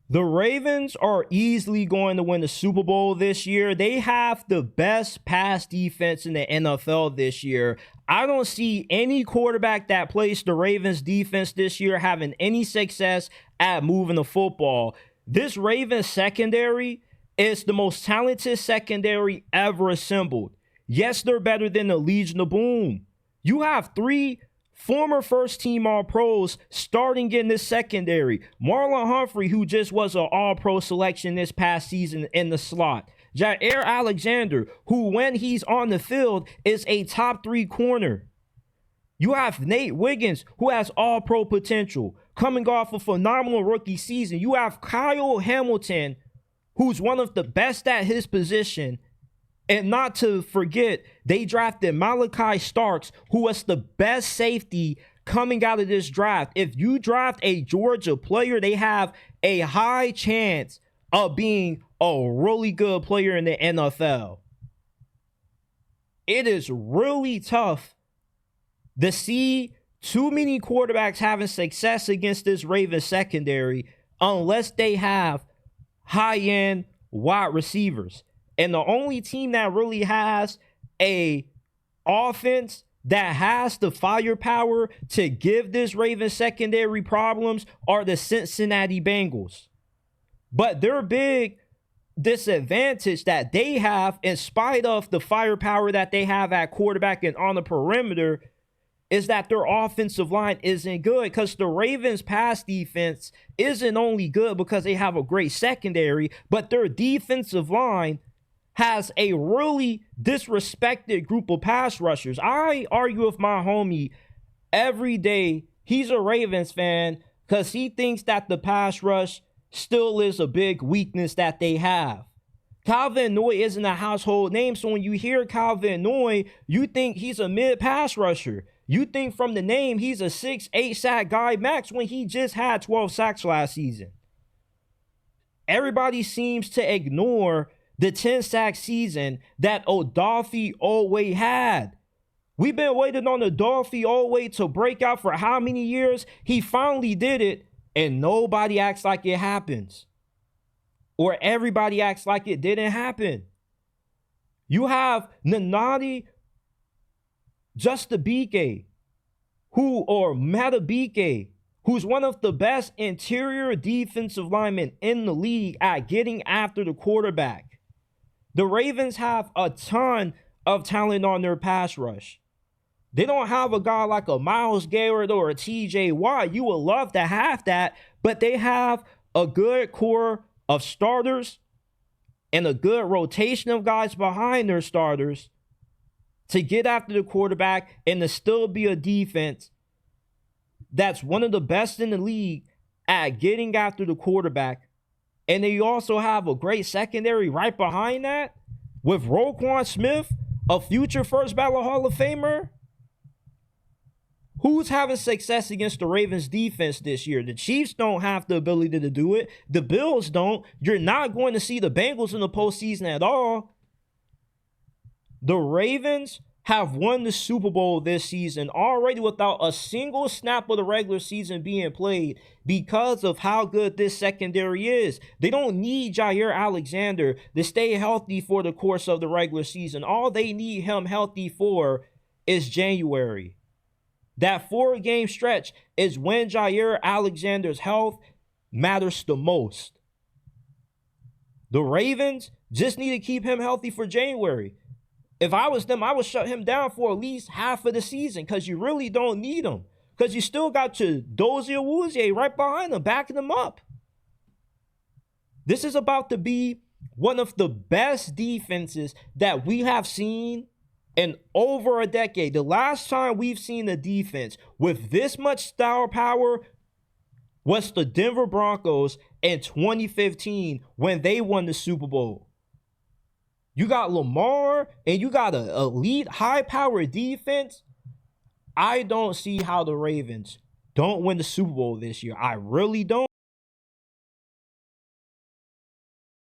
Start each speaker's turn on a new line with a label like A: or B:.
A: The Ravens are easily going to win the Super Bowl this year. They have the best pass defense in the NFL this year. I don't see any quarterback that plays the Ravens defense this year having any success at moving the football. This Ravens secondary is the most talented secondary ever assembled. Yes, they're better than the Legion of Boom. You have three former first-team All-Pros starting in this secondary. Marlon Humphrey, who just was an All-Pro selection this past season in the slot. Jaire Alexander, who when he's on the field is a top 3 corner. You have Nate Wiggins, who has All-Pro potential, coming off a phenomenal rookie season. You have Kyle Hamilton, who's one of the best at his position. And not to forget, they drafted Malaki Starks, who was the best safety coming out of this draft. If you draft a Georgia player, they have a high chance of being a really good player in the NFL. It is really tough to see too many quarterbacks having success against this Ravens secondary unless they have high-end wide receivers. And the only team that really has a offense that has the firepower to give this Ravens secondary problems are the Cincinnati Bengals. But their big disadvantage that they have, in spite of the firepower that they have at quarterback and on the perimeter, is that their offensive line isn't good, because the Ravens pass defense isn't only good because they have a great secondary, but their defensive line has a really disrespected group of pass rushers. I argue with my homie every day. He's a Ravens fan because he thinks that the pass rush still is a big weakness that they have. Calvin Noy isn't a household name, so when you hear Calvin Noy, you think he's a mid-pass rusher. You think from the name he's a 6'8" sack guy max when he just had 12 sacks last season. Everybody seems to ignore the 10-sack season that Odafe Oweh had. We've been waiting on Odafe Oweh to break out for how many years? He finally did it, and nobody acts like it happens. Or everybody acts like it didn't happen. You have Nanadi Justabike, Matabike, who's one of the best interior defensive linemen in the league at getting after the quarterback. The Ravens have a ton of talent on their pass rush. They don't have a guy like a Myles Garrett or a TJ Watt. You would love to have that, but they have a good core of starters and a good rotation of guys behind their starters to get after the quarterback and to still be a defense that's one of the best in the league at getting after the quarterback. And they also have a great secondary right behind that with Roquan Smith, a future first ballot Hall of Famer. Who's having success against the Ravens defense this year? The Chiefs don't have the ability to do it. The Bills don't. You're not going to see the Bengals in the postseason at all. The Ravens have won the Super Bowl this season already without a single snap of the regular season being played because of how good this secondary is. They don't need Jaire Alexander to stay healthy for the course of the regular season. All they need him healthy for is January. That 4-game stretch is when Jaire Alexander's health matters the most. The Ravens just need to keep him healthy for January. If I was them, I would shut him down for at least half of the season because you really don't need him. Because you still got your Dozie Awuzie right behind him, backing him up. This is about to be one of the best defenses that we have seen in over a decade. The last time we've seen a defense with this much star power was the Denver Broncos in 2015 when they won the Super Bowl. You got Lamar and you got an elite high-powered defense. I don't see how the Ravens don't win the Super Bowl this year. I really don't.